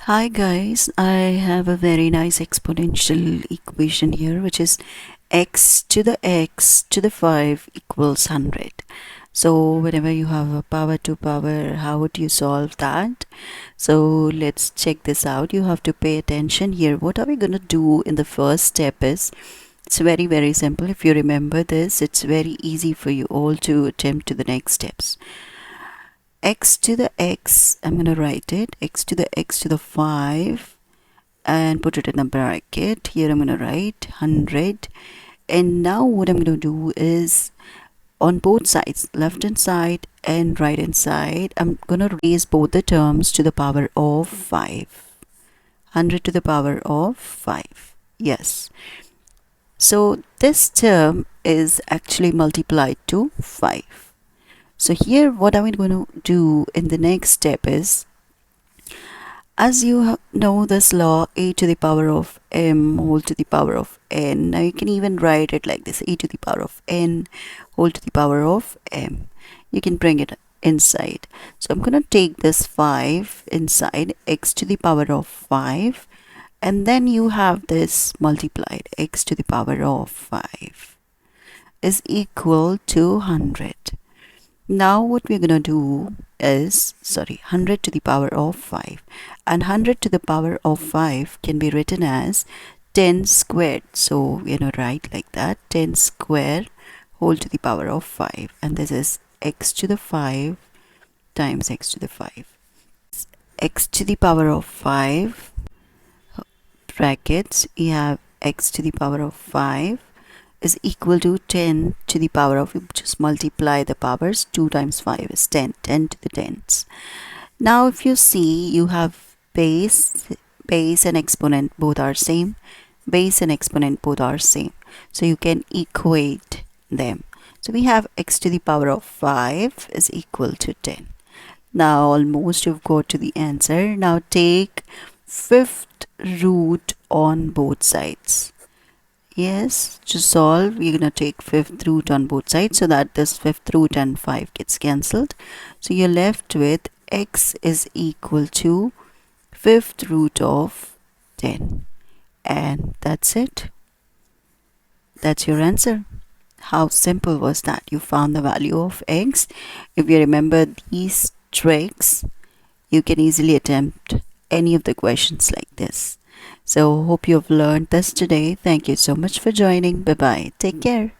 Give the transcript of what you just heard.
Hi guys, I have a very nice exponential equation here, which is x to the 5 equals 100. So whenever you have a power to power, how would you solve that? So let's check this out. You have to pay attention here. What are we going to do in the first step is, it's very simple. If you remember this, it's very easy for you all to attempt to the next steps. X to the x, I'm going to write it, x to the 5 and put it in a bracket. Here I'm going to write 100. And now what I'm going to do is, on both sides, left hand side and right hand side, I'm going to raise both the terms to the power of 5. 100 to the power of 5. Yes. So this term is actually multiplied to 5. So here what I'm going to do in the next step is, as you know this law, a to the power of m whole to the power of n. Now you can even write it like this, a to the power of n whole to the power of m. You can bring it inside. So I'm going to take this 5 inside, x to the power of 5, and then you have this multiplied, x to the power of 5 is equal to 100. Now what we're going to do is, 100 to the power of 5, and 100 to the power of 5 can be written as 10 squared. So we're going to write like that, 10 square whole to the power of 5, and this is x to the 5 times x to the 5. X to the power of 5 brackets, you have x to the power of 5 is equal to 10 to the power of, you just multiply the powers, 2 times 5 is 10, 10 to the 10s. Now if you see, you have base and exponent both are same, base and exponent both are same, so you can equate them. So we have x to the power of 5 is equal to 10. Now almost you've got to the answer. Now take fifth root on both sides. Yes, to solve, we're going to take fifth root on both sides, so that this fifth root and 5 gets cancelled. So you're left with x is equal to fifth root of 10. And that's it. That's your answer. How simple was that? You found the value of x. If you remember these tricks, you can easily attempt any of the questions like this. So hope you've learned this today. Thank you so much for joining. Bye bye. Take care.